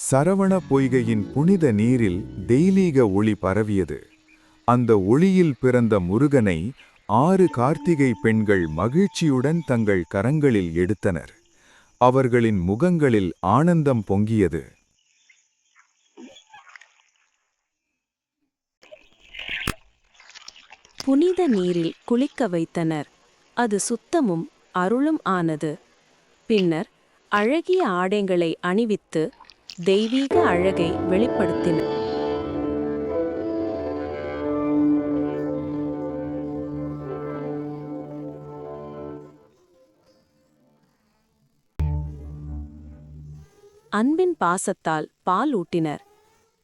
சரவண பொய்கையின் புனித நீரில் தெய்வீக ஒளி பரவியது. அந்த ஒளியில் பிறந்த முருகனை 6 கார்த்திகை பெண்கள் மகிழ்ச்சியுடன் தங்கள் கரங்களில் எடுத்தனர். அவர்களின் முகங்களில் ஆனந்தம் பொங்கியது. புனித நீரில் குளிக்க வைத்தனர். அது சுத்தமும் அருளும் ஆனது. பின்னர் அழகிய ஆடைகளை அணிவித்து தெய்வீக அழகை வெளிப்படுத்தினர். அன்பின் பாசத்தால் பால் ஊட்டினர்.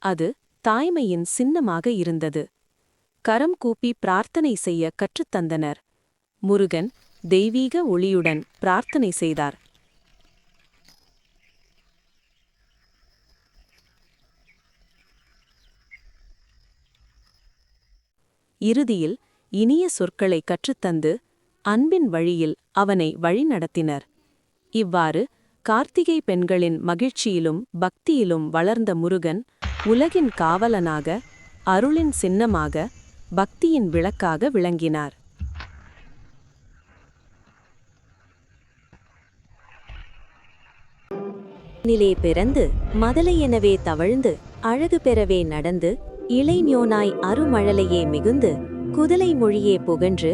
அது தாய்மையின் சின்னமாக இருந்தது. கரம் கூப்பி பிரார்த்தனை செய்ய கற்றுத்தந்தனர். முருகன் தெய்வீக ஒளியுடன் பிரார்த்தனை செய்தார். இறுதியில் இனிய சொற்களை கற்றுத்தந்து அன்பின் வழியில் அவனை வழிநடத்தினர். இவ்வாறு கார்த்திகை பெண்களின் மகிழ்ச்சியிலும் பக்தியிலும் வளர்ந்த முருகன் உலகின் காவலனாக, அருளின் சின்னமாக, பக்தியின் விளக்காக விளங்கினார். நிலே பிறந்து மதலையெனவே தவழ்ந்து அழகு பெறவே நடந்து இளைஞனாய் அருமழலையே மிகுந்து குதலை மொழியே புகன்று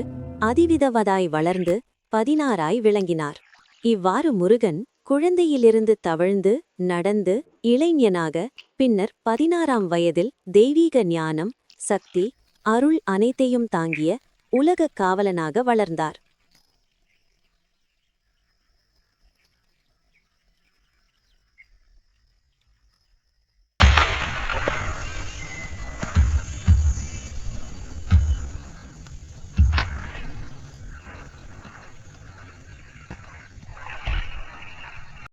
அதிவிதவதாய் வளர்ந்து 16ஆய் விளங்கினார். இவ்வாறு முருகன் குழந்தையிலிருந்து தவழ்ந்து நடந்து இளைஞனாக, பின்னர் 16ஆம் வயதில் தெய்வீக ஞானம், சக்தி, அருள் அனைத்தையும் தாங்கிய உலகக் காவலனாக வளர்ந்தார்.